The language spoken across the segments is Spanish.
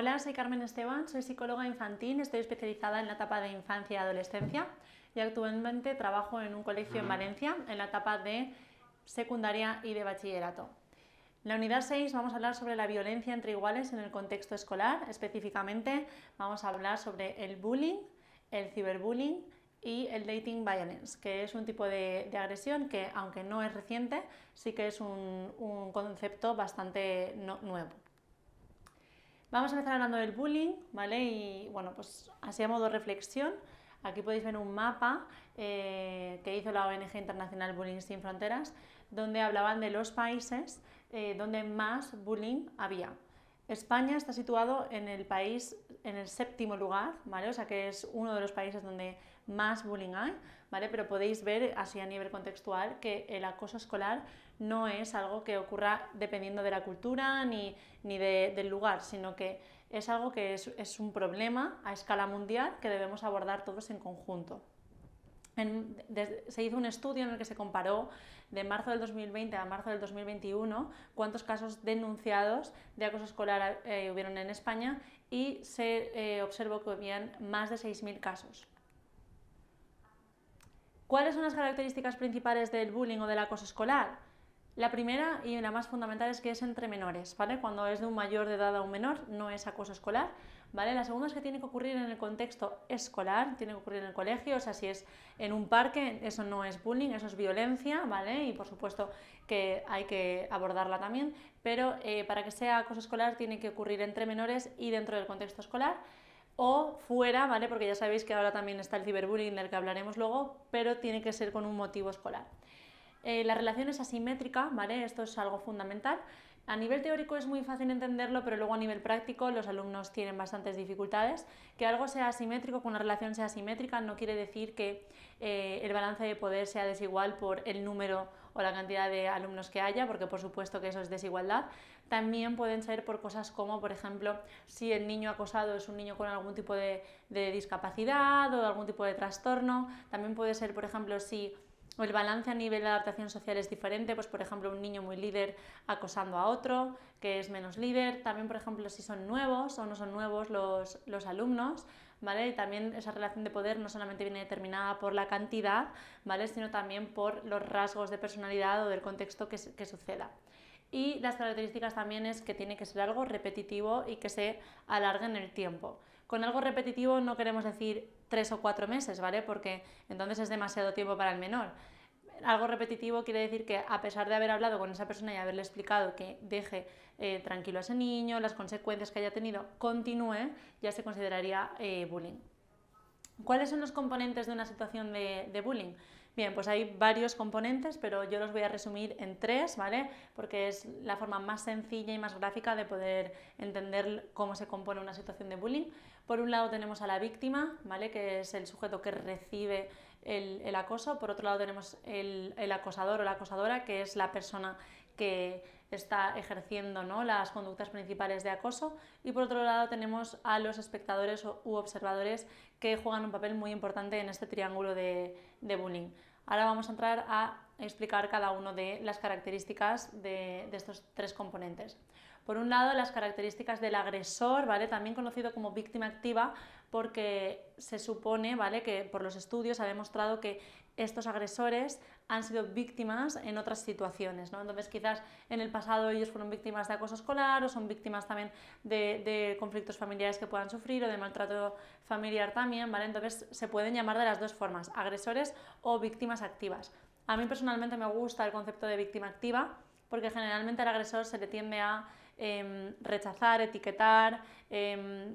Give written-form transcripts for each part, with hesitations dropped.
Hola, soy Carmen Esteban, soy psicóloga infantil, estoy especializada en la etapa de infancia y adolescencia y actualmente trabajo en un colegio en Valencia en la etapa de secundaria y de bachillerato. En la unidad 6 vamos a hablar sobre la violencia entre iguales en el contexto escolar, específicamente vamos a hablar sobre el bullying, el ciberbullying y el dating violence, que es un tipo de agresión que, aunque no es reciente, sí que es un concepto bastante nuevo. Vamos a empezar hablando del bullying, ¿vale? Y bueno, pues así a modo de reflexión, aquí podéis ver un mapa que hizo la ONG internacional Bullying Sin Fronteras, donde hablaban de los países donde más bullying había. España está situado en el país, en el 7º lugar, ¿vale? O sea que es uno de los países donde más bullying hay, ¿vale? Pero podéis ver así a nivel contextual que el acoso escolar no es algo que ocurra dependiendo de la cultura ni del lugar, sino que es algo que es un problema a escala mundial que debemos abordar todos en conjunto. Se hizo un estudio en el que se comparó de marzo del 2020 a marzo del 2021 cuántos casos denunciados de acoso escolar hubieron en España y se observó que habían más de 6.000 casos. ¿Cuáles son las características principales del bullying o del acoso escolar? La primera y la más fundamental es que es entre menores, ¿vale? Cuando es de un mayor de edad a un menor no es acoso escolar, ¿vale? La segunda es que tiene que ocurrir en el contexto escolar, tiene que ocurrir en el colegio, o sea, si es en un parque, eso no es bullying, eso es violencia, ¿vale? Y por supuesto que hay que abordarla también, pero para que sea acoso escolar tiene que ocurrir entre menores y dentro del contexto escolar, o fuera, ¿vale? Porque ya sabéis que ahora también está el ciberbullying del que hablaremos luego, pero tiene que ser con un motivo escolar. La relación es asimétrica, ¿vale? Esto es algo fundamental. A nivel teórico es muy fácil entenderlo, pero luego a nivel práctico los alumnos tienen bastantes dificultades. Que algo sea asimétrico, que una relación sea asimétrica, no quiere decir que el balance de poder sea desigual por el número o la cantidad de alumnos que haya, porque por supuesto que eso es desigualdad. También pueden ser por cosas como, por ejemplo, si el niño acosado es un niño con algún tipo de discapacidad o algún tipo de trastorno. También puede ser, por ejemplo, si el balance a nivel de adaptación social es diferente, pues por ejemplo un niño muy líder acosando a otro que es menos líder, también por ejemplo si son nuevos o no son nuevos los alumnos, ¿vale? Y también esa relación de poder no solamente viene determinada por la cantidad, ¿vale? Sino también por los rasgos de personalidad o del contexto que suceda. Y las características también es que tiene que ser algo repetitivo y que se alargue en el tiempo. Con algo repetitivo no queremos decir 3 o 4 meses, ¿vale? Porque entonces es demasiado tiempo para el menor. Algo repetitivo quiere decir que a pesar de haber hablado con esa persona y haberle explicado que deje tranquilo a ese niño, las consecuencias que haya tenido, continúe, ya se consideraría bullying. ¿Cuáles son los componentes de una situación de bullying? Bien, pues hay varios componentes, pero yo los voy a resumir en 3, ¿vale? Porque es la forma más sencilla y más gráfica de poder entender cómo se compone una situación de bullying. Por un lado tenemos a la víctima, ¿vale? Que es el sujeto que recibe el acoso. Por otro lado tenemos el acosador o la acosadora, que es la persona que está ejerciendo, ¿no?, las conductas principales de acoso, y por otro lado tenemos a los espectadores u observadores que juegan un papel muy importante en este triángulo de bullying. Ahora vamos a entrar a explicar cada una de las características de estos 3 componentes. Por un lado, las características del agresor, ¿vale? También conocido como víctima activa, porque se supone, ¿vale?, que por los estudios ha demostrado que estos agresores han sido víctimas en otras situaciones, ¿no? Entonces quizás en el pasado ellos fueron víctimas de acoso escolar o son víctimas también de conflictos familiares que puedan sufrir o de maltrato familiar también, ¿vale? Entonces se pueden llamar de las dos formas, agresores o víctimas activas. A mí personalmente me gusta el concepto de víctima activa porque generalmente al agresor se le tiende a rechazar, etiquetar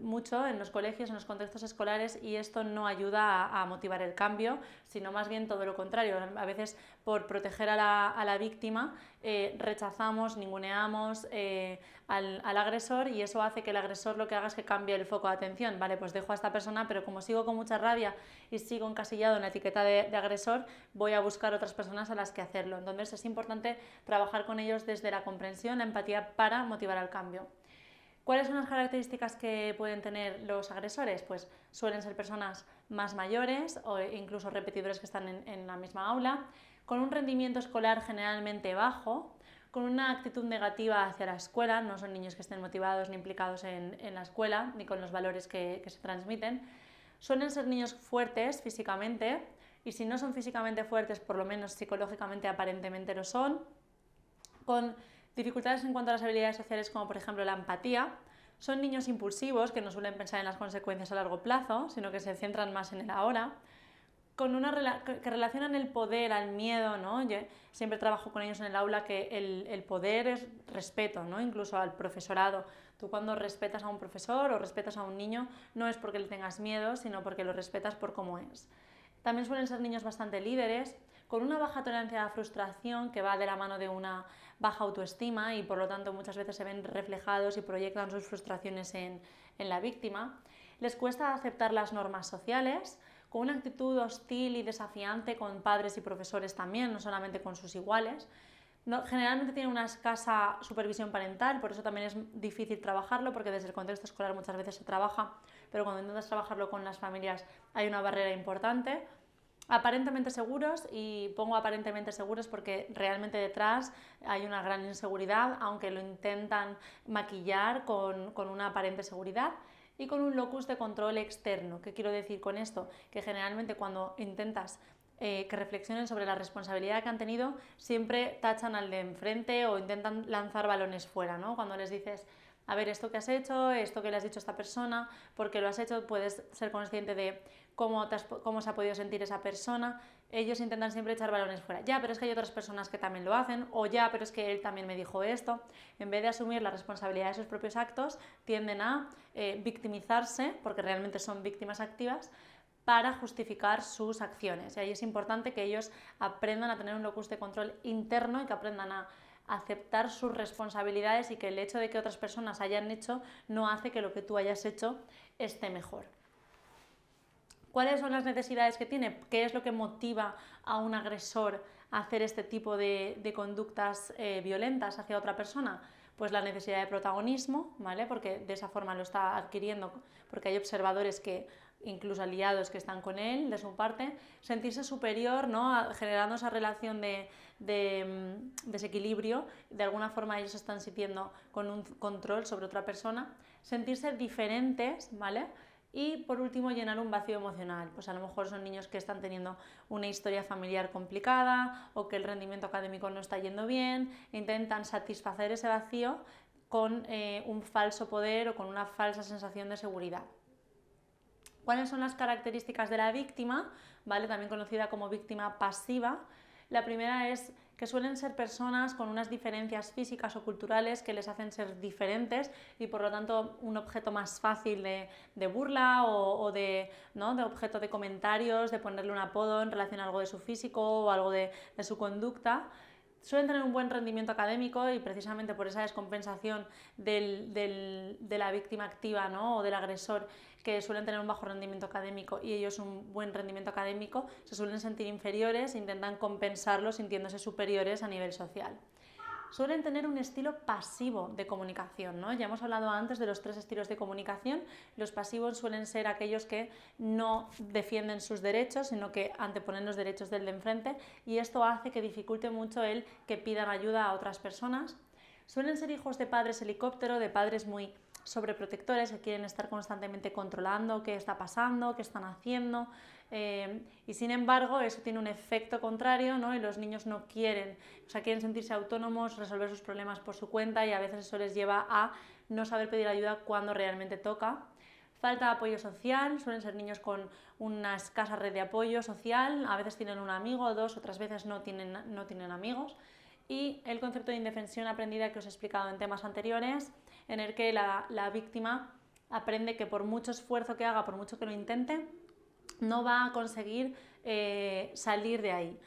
mucho en los colegios, en los contextos escolares, y esto no ayuda a motivar el cambio, sino más bien todo lo contrario. A veces por proteger a la víctima rechazamos, ninguneamos al agresor, y eso hace que el agresor lo que haga es que cambie el foco de atención. Vale, pues dejo a esta persona, pero como sigo con mucha rabia y sigo encasillado en la etiqueta de agresor, voy a buscar otras personas a las que hacerlo. Entonces es importante trabajar con ellos desde la comprensión, la empatía, para motivar al cambio. ¿Cuáles son las características que pueden tener los agresores? Pues suelen ser personas más mayores o incluso repetidores que están en la misma aula, con un rendimiento escolar generalmente bajo, con una actitud negativa hacia la escuela, no son niños que estén motivados ni implicados en la escuela, ni con los valores que se transmiten. Suelen ser niños fuertes físicamente, y si no son físicamente fuertes, por lo menos psicológicamente aparentemente lo son, con dificultades en cuanto a las habilidades sociales, como por ejemplo la empatía. Son niños impulsivos que no suelen pensar en las consecuencias a largo plazo, sino que se centran más en el ahora, que relacionan el poder al miedo, ¿no? Yo siempre trabajo con ellos en el aula que el poder es respeto, ¿no? Incluso al profesorado. Tú cuando respetas a un profesor o respetas a un niño no es porque le tengas miedo, sino porque lo respetas por cómo es. También suelen ser niños bastante líderes, con una baja tolerancia a la frustración que va de la mano de una baja autoestima y por lo tanto muchas veces se ven reflejados y proyectan sus frustraciones en la víctima. Les cuesta aceptar las normas sociales, con una actitud hostil y desafiante con padres y profesores también, no solamente con sus iguales. Generalmente tienen una escasa supervisión parental, por eso también es difícil trabajarlo, porque desde el contexto escolar muchas veces se trabaja, pero cuando intentas trabajarlo con las familias hay una barrera importante. Aparentemente seguros, y pongo aparentemente seguros porque realmente detrás hay una gran inseguridad, aunque lo intentan maquillar con una aparente seguridad, y con un locus de control externo. ¿Qué quiero decir con esto? Que generalmente cuando intentas que reflexionen sobre la responsabilidad que han tenido, siempre tachan al de enfrente o intentan lanzar balones fuera, ¿no? Cuando les dices, a ver, esto que has hecho, esto que le has dicho a esta persona, porque lo has hecho, puedes ser consciente de cómo se ha podido sentir esa persona. Ellos intentan siempre echar balones fuera. Ya, pero es que hay otras personas que también lo hacen, o ya, pero es que él también me dijo esto. En vez de asumir la responsabilidad de sus propios actos, tienden a victimizarse, porque realmente son víctimas activas, para justificar sus acciones. Y ahí es importante que ellos aprendan a tener un locus de control interno y que aprendan a aceptar sus responsabilidades, y que el hecho de que otras personas hayan hecho no hace que lo que tú hayas hecho esté mejor. ¿Cuáles son las necesidades que tiene? ¿Qué es lo que motiva a un agresor a hacer este tipo de conductas violentas hacia otra persona? Pues la necesidad de protagonismo, ¿vale? Porque de esa forma lo está adquiriendo, porque hay observadores que, incluso aliados que están con él, de su parte, sentirse superior, ¿no? Generando esa relación de desequilibrio, de alguna forma ellos están sintiendo con un control sobre otra persona, sentirse diferentes, ¿vale? Y por último, llenar un vacío emocional. Pues a lo mejor son niños que están teniendo una historia familiar complicada o que el rendimiento académico no está yendo bien, e intentan satisfacer ese vacío con un falso poder o con una falsa sensación de seguridad. ¿Cuáles son las características de la víctima? ¿Vale? También conocida como víctima pasiva. La primera es que suelen ser personas con unas diferencias físicas o culturales que les hacen ser diferentes y por lo tanto un objeto más fácil de burla o ¿no? de objeto de comentarios, de ponerle un apodo en relación a algo de su físico o algo de su conducta. Suelen tener un buen rendimiento académico y precisamente por esa descompensación de la víctima activa, ¿no? o del agresor, que suelen tener un bajo rendimiento académico y ellos un buen rendimiento académico, se suelen sentir inferiores e intentan compensarlo sintiéndose superiores a nivel social. Suelen tener un estilo pasivo de comunicación, ¿no? Ya hemos hablado antes de los 3 estilos de comunicación. Los pasivos suelen ser aquellos que no defienden sus derechos, sino que anteponen los derechos del de enfrente, y esto hace que dificulte mucho el que pidan ayuda a otras personas. Suelen ser hijos de padres helicóptero, de padres muy sobreprotectores que quieren estar constantemente controlando qué está pasando, qué están haciendo, y sin embargo eso tiene un efecto contrario, ¿no? Y los niños no quieren, o sea, quieren sentirse autónomos, resolver sus problemas por su cuenta, y a veces eso les lleva a no saber pedir ayuda cuando realmente toca. Falta de apoyo social, suelen ser niños con una escasa red de apoyo social, a veces tienen un amigo o dos, otras veces no tienen amigos. Y el concepto de indefensión aprendida que os he explicado en temas anteriores, en el que la víctima aprende que por mucho esfuerzo que haga, por mucho que lo intente, no va a conseguir salir de ahí.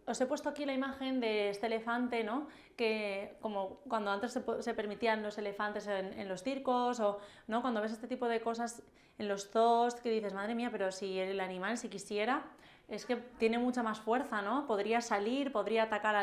Os he puesto aquí la imagen de este elefante, ¿no? Que como cuando antes se permitían los elefantes en los circos, o ¿no? Cuando ves este tipo de cosas en los zoos, que dices, madre mía, pero si el animal, si quisiera, es que tiene mucha más fuerza, ¿no? Podría salir, podría atacar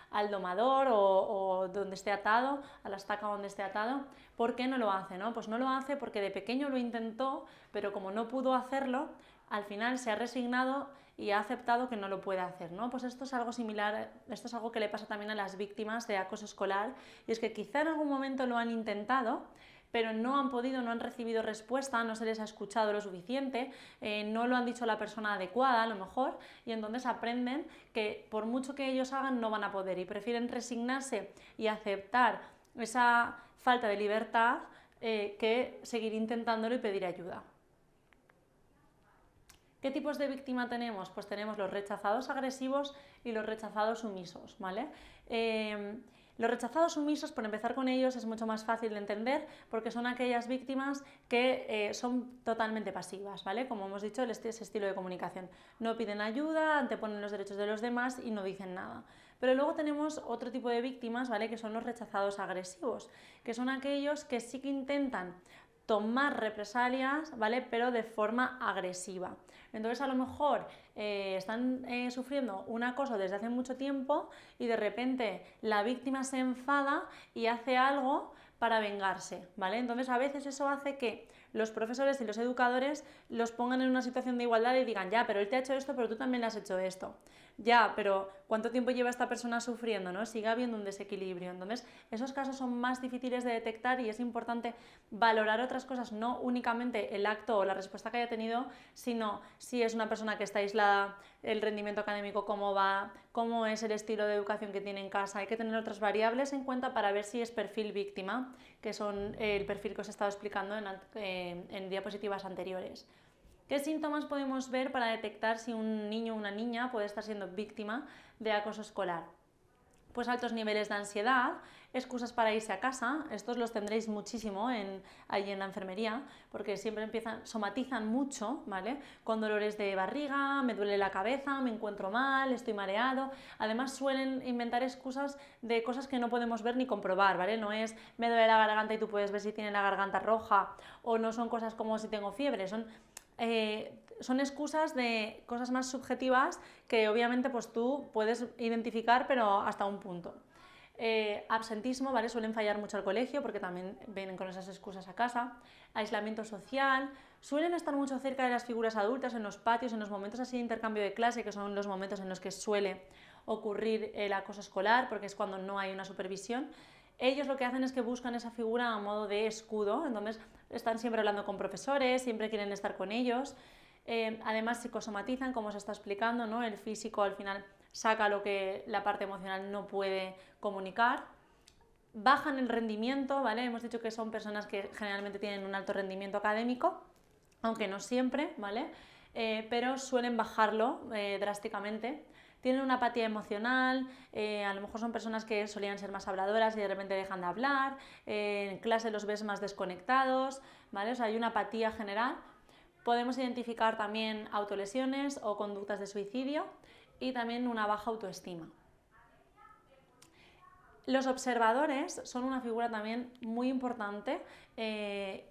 al domador o donde esté atado, a la estaca donde esté atado. ¿Por qué no lo hace, no? Pues no lo hace porque de pequeño lo intentó, pero como no pudo hacerlo, al final se ha resignado y ha aceptado que no lo puede hacer, ¿no? Pues esto es algo similar, esto es algo que le pasa también a las víctimas de acoso escolar, y es que quizá en algún momento lo han intentado, pero no han podido, no han recibido respuesta, no se les ha escuchado lo suficiente, no lo han dicho a la persona adecuada a lo mejor, y entonces aprenden que por mucho que ellos hagan no van a poder, y prefieren resignarse y aceptar esa falta de libertad que seguir intentándolo y pedir ayuda. ¿Qué tipos de víctima tenemos? Pues tenemos los rechazados agresivos y los rechazados sumisos, ¿vale? Los rechazados sumisos, por empezar con ellos, es mucho más fácil de entender porque son aquellas víctimas que son totalmente pasivas, ¿vale? Como hemos dicho, ese estilo de comunicación. No piden ayuda, anteponen los derechos de los demás y no dicen nada. Pero luego tenemos otro tipo de víctimas, ¿vale? Que son los rechazados agresivos, que son aquellos que sí que intentan tomar represalias, ¿vale? Pero de forma agresiva. Entonces a lo mejor están sufriendo un acoso desde hace mucho tiempo y de repente la víctima se enfada y hace algo para vengarse, ¿vale? Entonces a veces eso hace que los profesores y los educadores los pongan en una situación de igualdad y digan, ya, pero él te ha hecho esto, pero tú también le has hecho esto. Ya, pero ¿cuánto tiempo lleva esta persona sufriendo, ¿no? Sigue habiendo un desequilibrio. Entonces, esos casos son más difíciles de detectar y es importante valorar otras cosas, no únicamente el acto o la respuesta que haya tenido, sino si es una persona que está aislada, el rendimiento académico, cómo va, cómo es el estilo de educación que tiene en casa. Hay que tener otras variables en cuenta para ver si es perfil víctima, que son el perfil que os he estado explicando en diapositivas anteriores. ¿Qué síntomas podemos ver para detectar si un niño o una niña puede estar siendo víctima de acoso escolar? Pues altos niveles de ansiedad, excusas para irse a casa, estos los tendréis muchísimo ahí en la enfermería, porque siempre somatizan mucho, ¿vale? Con dolores de barriga, me duele la cabeza, me encuentro mal, estoy mareado. Además suelen inventar excusas de cosas que no podemos ver ni comprobar, ¿vale? No es me duele la garganta y tú puedes ver si tiene la garganta roja, o no son cosas como si tengo fiebre, son excusas de cosas más subjetivas que obviamente pues tú puedes identificar, pero hasta un punto. Absentismo, ¿vale? Suelen fallar mucho al colegio porque también vienen con esas excusas a casa. Aislamiento social, suelen estar mucho cerca de las figuras adultas en los patios, en los momentos así de intercambio de clase, que son los momentos en los que suele ocurrir el acoso escolar, porque es cuando no hay una supervisión. Ellos lo que hacen es que buscan esa figura a modo de escudo, entonces están siempre hablando con profesores, siempre quieren estar con ellos. Además psicosomatizan, como se está explicando, ¿no? El físico al final saca lo que la parte emocional no puede comunicar. Bajan el rendimiento, ¿vale? Hemos dicho que son personas que generalmente tienen un alto rendimiento académico, aunque no siempre, ¿vale? Pero suelen bajarlo drásticamente. Tienen una apatía emocional, a lo mejor son personas que solían ser más habladoras y de repente dejan de hablar, en clase los ves más desconectados, ¿vale? O sea, hay una apatía general. Podemos identificar también autolesiones o conductas de suicidio y también una baja autoestima. Los observadores son una figura también muy importante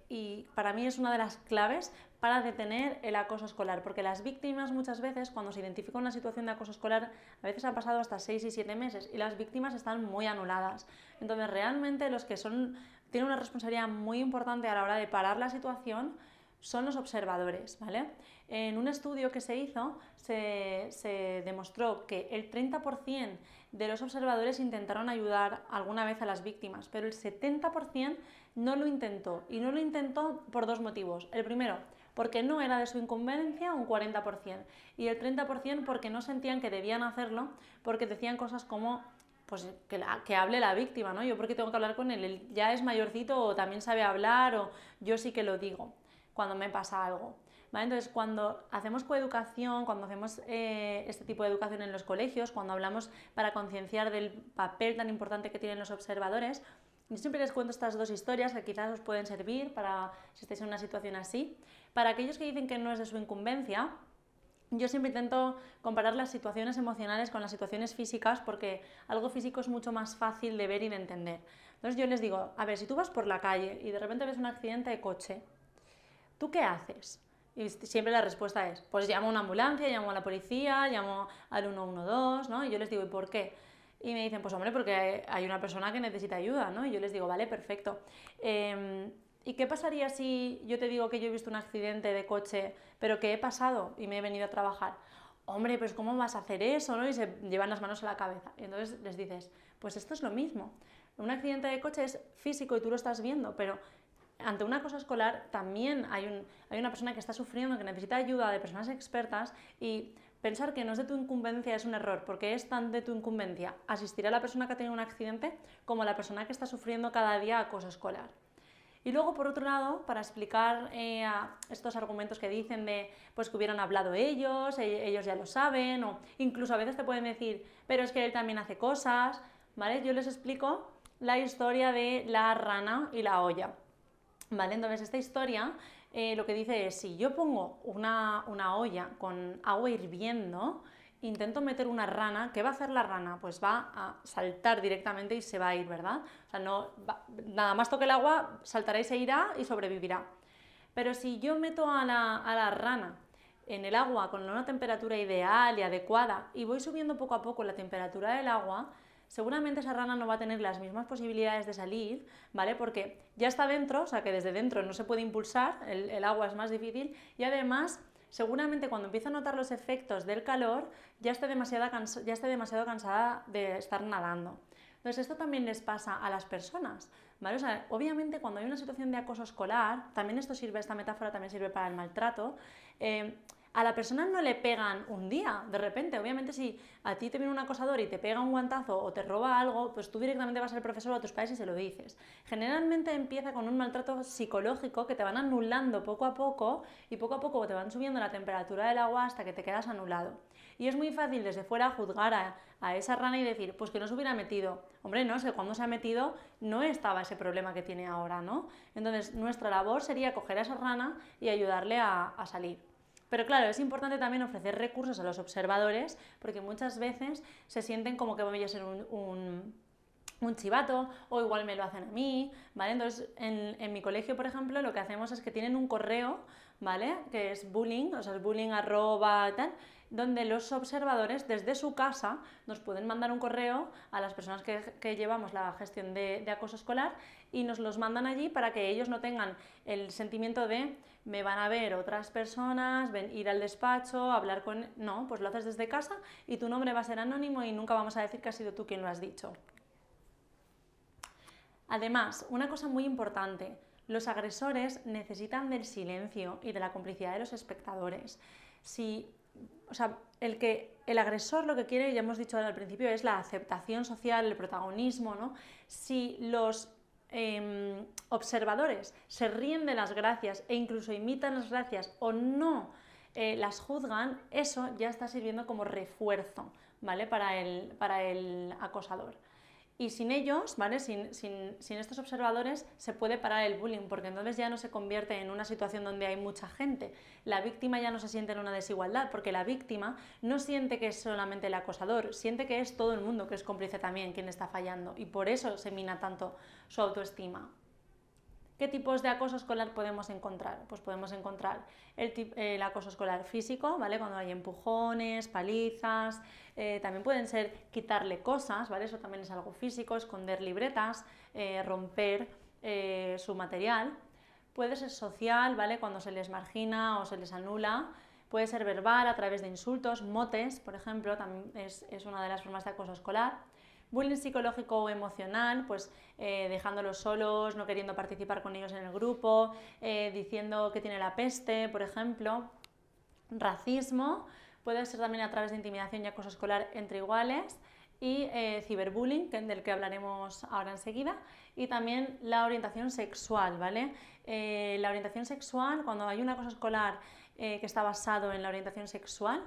y para mí es una de las claves para detener el acoso escolar, porque las víctimas muchas veces cuando se identifica una situación de acoso escolar a veces han pasado hasta 6 y 7 meses y las víctimas están muy anuladas. Entonces realmente los que tienen una responsabilidad muy importante a la hora de parar la situación son los observadores, ¿vale? En un estudio que se hizo se demostró que el 30% de los observadores intentaron ayudar alguna vez a las víctimas, pero el 70% no lo intentó, y no lo intentó por dos motivos. El primero, porque no era de su incumbencia, un 40%, y el 30% porque no sentían que debían hacerlo, porque decían cosas como pues que hable la víctima, ¿no? Yo porque tengo que hablar con él, él ya es mayorcito o también sabe hablar, o yo sí que lo digo cuando me pasa algo. ¿Vale? Entonces, cuando hacemos coeducación, cuando hacemos este tipo de educación en los colegios, cuando hablamos para concienciar del papel tan importante que tienen los observadores, yo siempre les cuento estas dos historias que quizás os pueden servir para si estáis en una situación así. Para aquellos que dicen que no es de su incumbencia, yo siempre intento comparar las situaciones emocionales con las situaciones físicas porque algo físico es mucho más fácil de ver y de entender. Entonces yo les digo, a ver, si tú vas por la calle y de repente ves un accidente de coche, ¿tú qué haces? Y siempre la respuesta es, pues llamo a una ambulancia, llamo a la policía, llamo al 112, ¿no? Y yo les digo, ¿y por qué? Y me dicen, pues hombre, porque hay una persona que necesita ayuda, ¿no? Y yo les digo, vale, perfecto. ¿y qué pasaría si yo te digo que yo he visto un accidente de coche, pero que he pasado y me he venido a trabajar? Hombre, pues ¿cómo vas a hacer eso? ¿No? Y se llevan las manos a la cabeza. Y entonces les dices, pues esto es lo mismo. Un accidente de coche es físico y tú lo estás viendo, pero ante un acoso escolar también hay una persona que está sufriendo, que necesita ayuda de personas expertas, y pensar que no es de tu incumbencia es un error, porque es tan de tu incumbencia asistir a la persona que ha tenido un accidente como a la persona que está sufriendo cada día acoso escolar. Y luego, por otro lado, para explicar estos argumentos que dicen de pues, que hubieran hablado ellos, ellos ya lo saben, o incluso a veces te pueden decir, pero es que él también hace cosas, ¿vale? Yo les explico la historia de la rana y la olla, ¿vale? Entonces, esta historia lo que dice es, si yo pongo una olla con agua hirviendo, intento meter una rana, ¿qué va a hacer la rana? Pues va a saltar directamente y se va a ir, ¿verdad? O sea, nada más toque el agua, saltará y se irá y sobrevivirá. Pero si yo meto a la rana en el agua con una temperatura ideal y adecuada y voy subiendo poco a poco la temperatura del agua, seguramente esa rana no va a tener las mismas posibilidades de salir, ¿vale? Porque ya está dentro, o sea que desde dentro no se puede impulsar, el agua es más difícil, y además seguramente cuando empieza a notar los efectos del calor ya esté demasiado cansada de estar nadando. Entonces esto también les pasa a las personas, ¿vale? O sea, obviamente cuando hay una situación de acoso escolar, también esta metáfora también sirve para el maltrato, a la persona no le pegan un día, de repente. Obviamente si a ti te viene un acosador y te pega un guantazo o te roba algo, pues tú directamente vas al profesor o a tus padres y se lo dices. Generalmente empieza con un maltrato psicológico que te van anulando poco a poco y poco a poco te van subiendo la temperatura del agua hasta que te quedas anulado. Y es muy fácil desde fuera juzgar a esa rana y decir, pues que no se hubiera metido. Hombre, no, es que cuando se ha metido no estaba ese problema que tiene ahora, ¿no? Entonces nuestra labor sería coger a esa rana y ayudarle a salir. Pero claro, es importante también ofrecer recursos a los observadores, porque muchas veces se sienten como que voy a ser un chivato, o igual me lo hacen a mí, ¿vale? Entonces, en mi colegio, por ejemplo, lo que hacemos es que tienen un correo, ¿vale? Que es bullying, o sea, es bullying @ donde los observadores desde su casa nos pueden mandar un correo a las personas que llevamos la gestión de acoso escolar y nos los mandan allí para que ellos no tengan el sentimiento de me van a ver otras personas, ir al despacho, hablar con... No, pues lo haces desde casa y tu nombre va a ser anónimo y nunca vamos a decir que has sido tú quien lo has dicho. Además, una cosa muy importante, los agresores necesitan del silencio y de la complicidad de los espectadores. El agresor lo que quiere, ya hemos dicho al principio, es la aceptación social, el protagonismo, ¿no? Si los observadores se ríen de las gracias e incluso imitan las gracias o no las juzgan, eso ya está sirviendo como refuerzo, ¿vale? para el acosador. Y sin ellos, ¿vale? Sin estos observadores, se puede parar el bullying, porque entonces ya no se convierte en una situación donde hay mucha gente. La víctima ya no se siente en una desigualdad, porque la víctima no siente que es solamente el acosador, siente que es todo el mundo que es cómplice también quien está fallando, y por eso se mina tanto su autoestima. ¿Qué tipos de acoso escolar podemos encontrar? Pues podemos encontrar el acoso escolar físico, ¿vale? Cuando hay empujones, palizas, también pueden ser quitarle cosas, ¿vale? Eso también es algo físico, esconder libretas, romper su material. Puede ser social, ¿vale? Cuando se les margina o se les anula. Puede ser verbal, a través de insultos, motes, por ejemplo, también es una de las formas de acoso escolar. Bullying psicológico o emocional, pues dejándolos solos, no queriendo participar con ellos en el grupo, diciendo que tiene la peste, por ejemplo. Racismo, puede ser también a través de intimidación y acoso escolar entre iguales. Y ciberbullying, del que hablaremos ahora enseguida. Y también la orientación sexual, ¿vale? La orientación sexual, cuando hay un acoso escolar que está basado en la orientación sexual,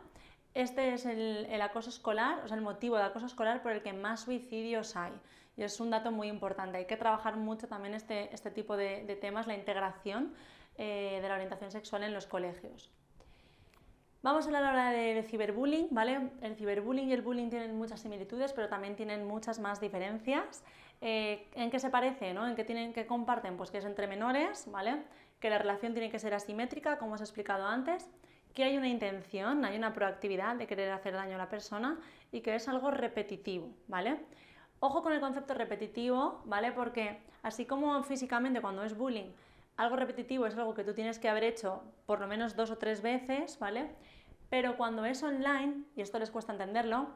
este es el acoso escolar, o sea, el motivo de acoso escolar por el que más suicidios hay. Y es un dato muy importante. Hay que trabajar mucho también este tipo de temas, la integración de la orientación sexual en los colegios. Vamos a hablar ahora del ciberbullying, ¿vale? El ciberbullying y el bullying tienen muchas similitudes, pero también tienen muchas más diferencias. ¿En qué se parece, ¿no? ¿En qué comparten? Pues que es entre menores, ¿vale? Que la relación tiene que ser asimétrica, como os he explicado antes, que hay una intención, hay una proactividad de querer hacer daño a la persona y que es algo repetitivo, ¿vale? Ojo con el concepto repetitivo, ¿vale? Porque así como físicamente cuando es bullying algo repetitivo es algo que tú tienes que haber hecho por lo menos 2 o 3 veces, ¿vale? Pero cuando es online, y esto les cuesta entenderlo,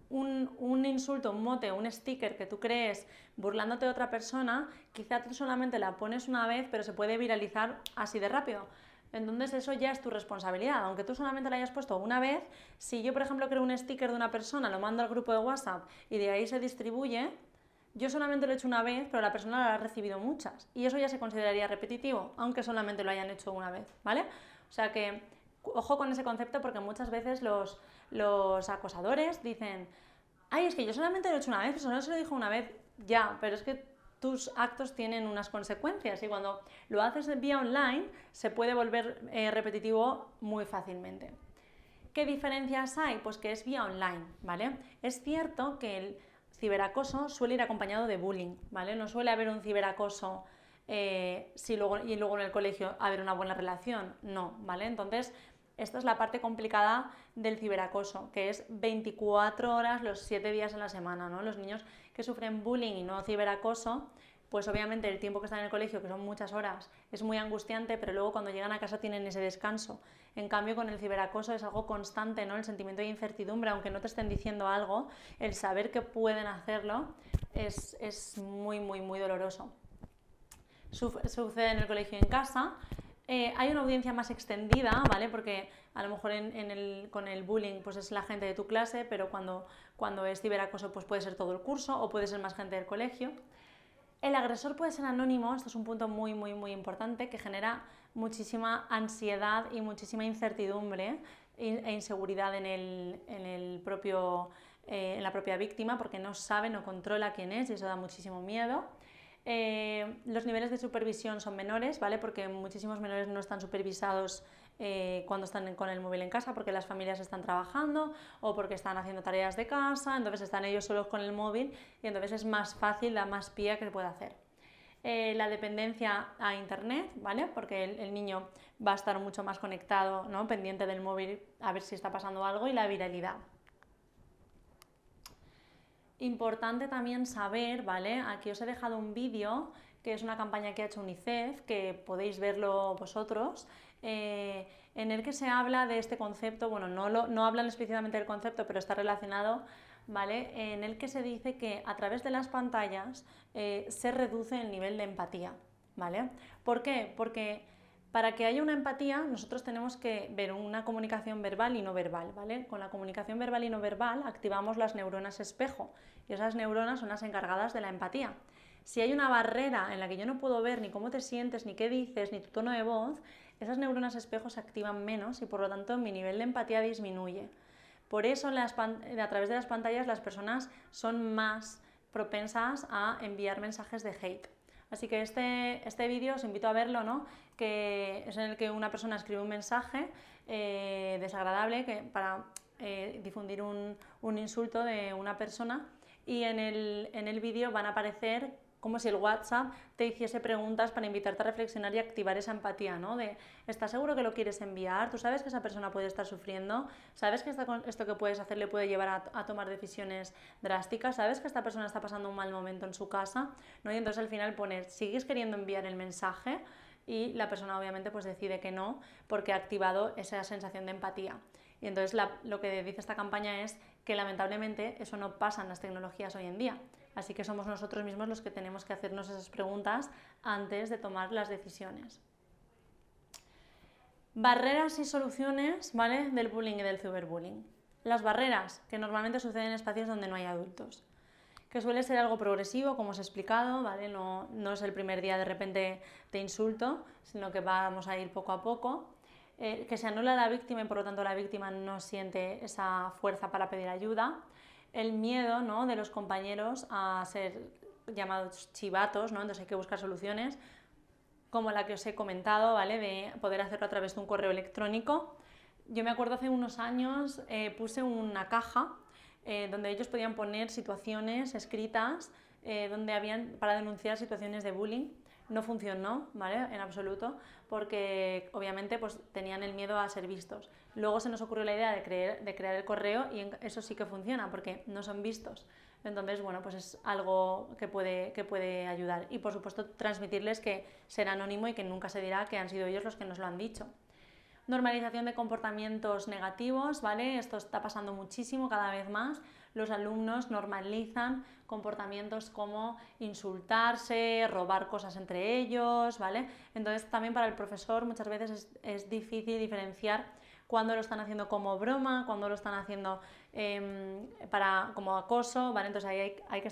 un insulto, un mote, un sticker que tú crees burlándote de otra persona, quizá tú solamente la pones una vez, pero se puede viralizar así de rápido. Entonces eso ya es tu responsabilidad, aunque tú solamente la hayas puesto una vez. Si yo, por ejemplo, creo un sticker de una persona, lo mando al grupo de WhatsApp y de ahí se distribuye, yo solamente lo he hecho una vez, pero la persona lo ha recibido muchas, y eso ya se consideraría repetitivo, aunque solamente lo hayan hecho una vez, ¿vale? O sea que, ojo con ese concepto, porque muchas veces los acosadores dicen: ay, es que yo solamente lo he hecho una vez, solo se lo dijo una vez, ya, pero es que tus actos tienen unas consecuencias, y cuando lo haces vía online se puede volver repetitivo muy fácilmente. ¿Qué diferencias hay? Pues que es vía online, ¿vale? Es cierto que el ciberacoso suele ir acompañado de bullying, ¿vale? No suele haber un ciberacoso y luego en el colegio haber una buena relación, no, ¿vale? Entonces, esta es la parte complicada del ciberacoso, que es 24 horas los 7 días en la semana, ¿no? Los niños que sufren bullying y no ciberacoso, pues obviamente el tiempo que están en el colegio, que son muchas horas, es muy angustiante, pero luego cuando llegan a casa tienen ese descanso. En cambio, con el ciberacoso es algo constante, ¿no? El sentimiento de incertidumbre, aunque no te estén diciendo algo, el saber que pueden hacerlo es muy, muy, muy doloroso. Sucede en el colegio y en casa. Hay una audiencia más extendida, ¿vale? Porque a lo mejor con el bullying pues es la gente de tu clase, pero cuando es ciberacoso pues puede ser todo el curso o puede ser más gente del colegio. El agresor puede ser anónimo, esto es un punto muy, muy, muy importante, que genera muchísima ansiedad y muchísima incertidumbre e inseguridad en la propia víctima, porque no sabe, no controla quién es, y eso da muchísimo miedo. Los niveles de supervisión son menores, ¿vale? Porque muchísimos menores no están supervisados cuando están con el móvil en casa, porque las familias están trabajando o porque están haciendo tareas de casa, entonces están ellos solos con el móvil y entonces es más fácil, la más pía que se puede hacer. La dependencia a internet, ¿vale? Porque el niño va a estar mucho más conectado, ¿no? Pendiente del móvil a ver si está pasando algo, y la viralidad. Importante también saber, ¿vale? Aquí os he dejado un vídeo que es una campaña que ha hecho UNICEF, que podéis verlo vosotros, en el que se habla de este concepto. Bueno, no hablan específicamente del concepto, pero está relacionado, ¿vale? En el que se dice que a través de las pantallas se reduce el nivel de empatía, ¿vale? ¿Por qué? Porque para que haya una empatía, nosotros tenemos que ver una comunicación verbal y no verbal, ¿vale? Con la comunicación verbal y no verbal activamos las neuronas espejo, y esas neuronas son las encargadas de la empatía. Si hay una barrera en la que yo no puedo ver ni cómo te sientes, ni qué dices, ni tu tono de voz, esas neuronas espejo se activan menos y por lo tanto mi nivel de empatía disminuye. Por eso a través de las pantallas las personas son más propensas a enviar mensajes de hate. Así que este vídeo os invito a verlo, ¿no? Que es en el que una persona escribe un mensaje desagradable para difundir un insulto de una persona, y en el vídeo van a aparecer como si el WhatsApp te hiciese preguntas para invitarte a reflexionar y activar esa empatía, ¿no? De, ¿estás seguro que lo quieres enviar? ¿Tú sabes que esa persona puede estar sufriendo? ¿Sabes que esto que puedes hacer le puede llevar a tomar decisiones drásticas? ¿Sabes que esta persona está pasando un mal momento en su casa? ¿No? Y entonces al final pones, ¿sigues queriendo enviar el mensaje? Y la persona obviamente pues decide que no, porque ha activado esa sensación de empatía. Y entonces lo que dice esta campaña es que lamentablemente eso no pasa en las tecnologías hoy en día. Así que somos nosotros mismos los que tenemos que hacernos esas preguntas antes de tomar las decisiones. Barreras y soluciones, ¿vale?, del bullying y del ciberbullying. Las barreras, que normalmente suceden en espacios donde no hay adultos, que suele ser algo progresivo, como os he explicado, ¿vale? No es el primer día de repente te insulto, sino que vamos a ir poco a poco. Que se anula a la víctima y por lo tanto la víctima no siente esa fuerza para pedir ayuda. El miedo, ¿no?, de los compañeros a ser llamados chivatos, ¿no? Entonces hay que buscar soluciones, como la que os he comentado, ¿vale?, de poder hacerlo a través de un correo electrónico. Yo me acuerdo hace unos años puse una caja donde ellos podían poner situaciones escritas para denunciar situaciones de bullying. No funcionó, ¿vale?, en absoluto, porque obviamente pues, tenían el miedo a ser vistos. Luego se nos ocurrió la idea de crear el correo, y eso sí que funciona, porque no son vistos. Entonces, bueno, pues es algo que puede ayudar. Y por supuesto transmitirles que será anónimo y que nunca se dirá que han sido ellos los que nos lo han dicho. Normalización de comportamientos negativos, ¿vale? Esto está pasando muchísimo cada vez más. Los alumnos normalizan comportamientos como insultarse, robar cosas entre ellos, ¿vale? Entonces también para el profesor muchas veces es difícil diferenciar cuando lo están haciendo como broma, cuando lo están haciendo como acoso, ¿vale? Entonces ahí hay que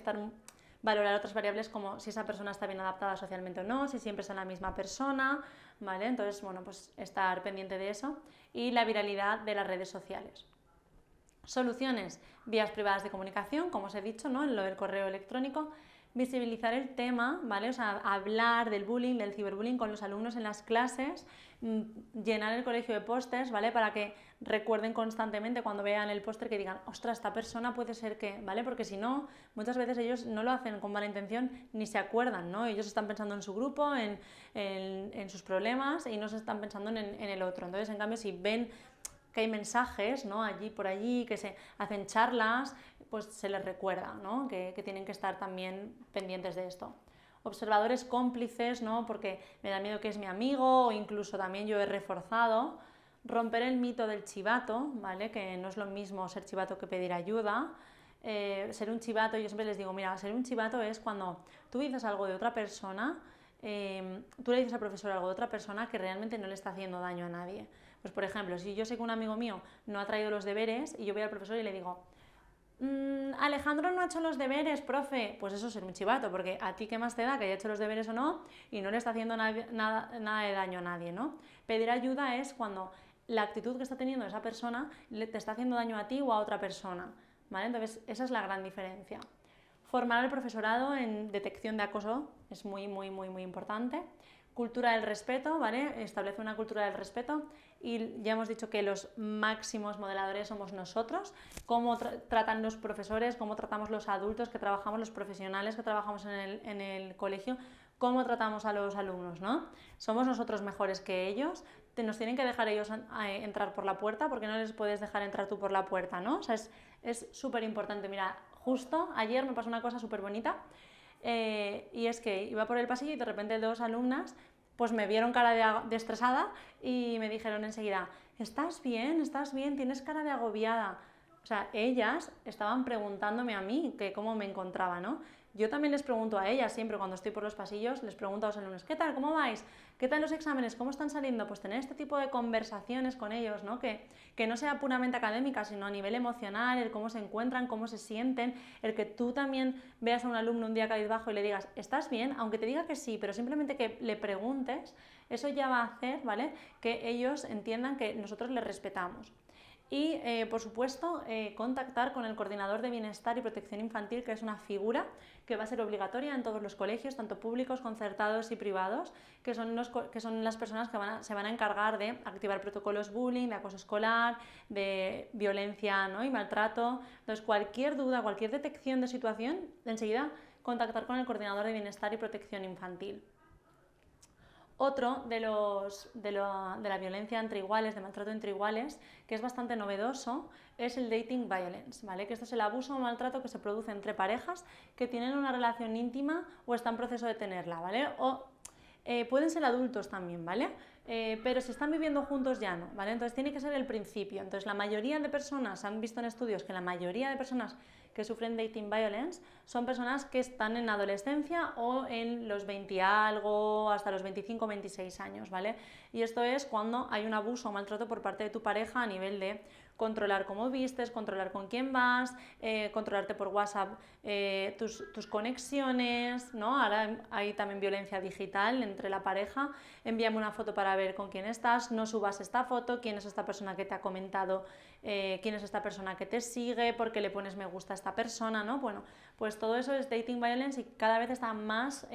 valorar otras variables como si esa persona está bien adaptada socialmente o no, si siempre es la misma persona, ¿vale? Entonces, bueno, pues estar pendiente de eso. Y la viralidad de las redes sociales. Soluciones, vías privadas de comunicación, como os he dicho, ¿no? En lo del correo electrónico. Visibilizar el tema, ¿vale? O sea, hablar del bullying, del ciberbullying con los alumnos en las clases, llenar el colegio de pósters, ¿vale? Para que recuerden constantemente cuando vean el póster que digan, ostras, esta persona puede ser que, ¿vale? Porque si no, muchas veces ellos no lo hacen con mala intención ni se acuerdan, ¿no? Ellos están pensando en su grupo, en sus problemas y no se están pensando en el otro. Entonces, en cambio, si ven que hay mensajes, ¿no? Allí por allí, que se hacen charlas, pues se les recuerda, ¿no? que tienen que estar también pendientes de esto. Observadores cómplices, ¿no? Porque me da miedo que es mi amigo, o incluso también yo he reforzado. Romper el mito del chivato, ¿vale? Que no es lo mismo ser chivato que pedir ayuda. Ser un chivato, yo siempre les digo, mira, ser un chivato es cuando tú dices algo de otra persona, tú le dices al profesor algo de otra persona que realmente no le está haciendo daño a nadie. Pues por ejemplo, si yo sé que un amigo mío no ha traído los deberes y yo voy al profesor y le digo, Alejandro no ha hecho los deberes, profe, pues eso es ser un chivato, porque a ti qué más te da que haya hecho los deberes o no y no le está haciendo nada de daño a nadie, ¿no? Pedir ayuda es cuando la actitud que está teniendo esa persona te está haciendo daño a ti o a otra persona, ¿vale? Entonces esa es la gran diferencia. Formar al profesorado en detección de acoso es muy importante. Cultura del respeto, ¿vale? Establece una cultura del respeto y ya hemos dicho que los máximos modeladores somos nosotros, cómo tratan los profesores, cómo tratamos los adultos que trabajamos, los profesionales que trabajamos en el colegio, cómo tratamos a los alumnos, ¿no? Somos nosotros mejores que ellos, nos tienen que dejar ellos entrar por la puerta porque no les puedes dejar entrar tú por la puerta, ¿no? O sea, es súper importante. Mira, justo ayer me pasó una cosa súper bonita. Y es que iba por el pasillo y de repente dos alumnas pues me vieron cara de estresada y me dijeron enseguida, ¿estás bien? ¿Tienes cara de agobiada? O sea, ellas estaban preguntándome a mí que cómo me encontraba, ¿no? Yo también les pregunto a ellas siempre cuando estoy por los pasillos, les pregunto a los alumnos, ¿qué tal? ¿Cómo vais? ¿Qué tal los exámenes? ¿Cómo están saliendo? Pues tener este tipo de conversaciones con ellos, ¿no? Que no sea puramente académica, sino a nivel emocional, el cómo se encuentran, cómo se sienten, el que tú también veas a un alumno un día cabizbajo y le digas, ¿estás bien? Aunque te diga que sí, pero simplemente que le preguntes, eso ya va a hacer, ¿vale? Que ellos entiendan que nosotros les respetamos. Y, por supuesto, contactar con el coordinador de bienestar y protección infantil, que es una figura que va a ser obligatoria en todos los colegios, tanto públicos, concertados y privados, que son las personas que se van a encargar de activar protocolos bullying, de acoso escolar, de violencia, ¿no? y maltrato. Entonces, cualquier duda, cualquier detección de situación, enseguida contactar con el coordinador de bienestar y protección infantil. Otro de la violencia entre iguales, de maltrato entre iguales, que es bastante novedoso, es el dating violence, ¿vale? Que esto es el abuso o maltrato que se produce entre parejas que tienen una relación íntima o están en proceso de tenerla, ¿vale? O pueden ser adultos también, ¿vale? Pero si están viviendo juntos ya no, ¿vale? Entonces tiene que ser el principio. Entonces la mayoría de personas, han visto en estudios que la mayoría de personas que sufren dating violence son personas que están en adolescencia o en los 20 y algo, hasta los 25 o 26 años, ¿vale? Y esto es cuando hay un abuso o maltrato por parte de tu pareja a nivel de controlar cómo vistes, controlar con quién vas, controlarte por WhatsApp tus conexiones, ¿no? Ahora hay también violencia digital entre la pareja, envíame una foto para ver con quién estás, no subas esta foto, quién es esta persona que te ha comentado, quién es esta persona que te sigue, por qué le pones me gusta a esta persona, ¿no? Bueno, pues todo eso es dating violence y cada vez está más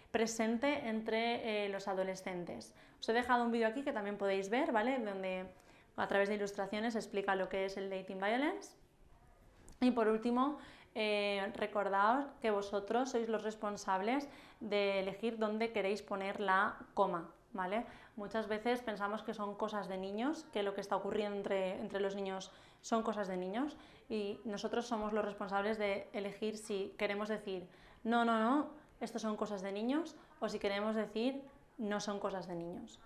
presente entre los adolescentes. Os he dejado un vídeo aquí que también podéis ver, ¿vale? Donde a través de ilustraciones explica lo que es el dating violence. Y por último, recordaos que vosotros sois los responsables de elegir dónde queréis poner la coma, ¿vale? Muchas veces pensamos que son cosas de niños, que lo que está ocurriendo entre los niños son cosas de niños, y nosotros somos los responsables de elegir si queremos decir no, no, no, esto son cosas de niños, o si queremos decir no son cosas de niños.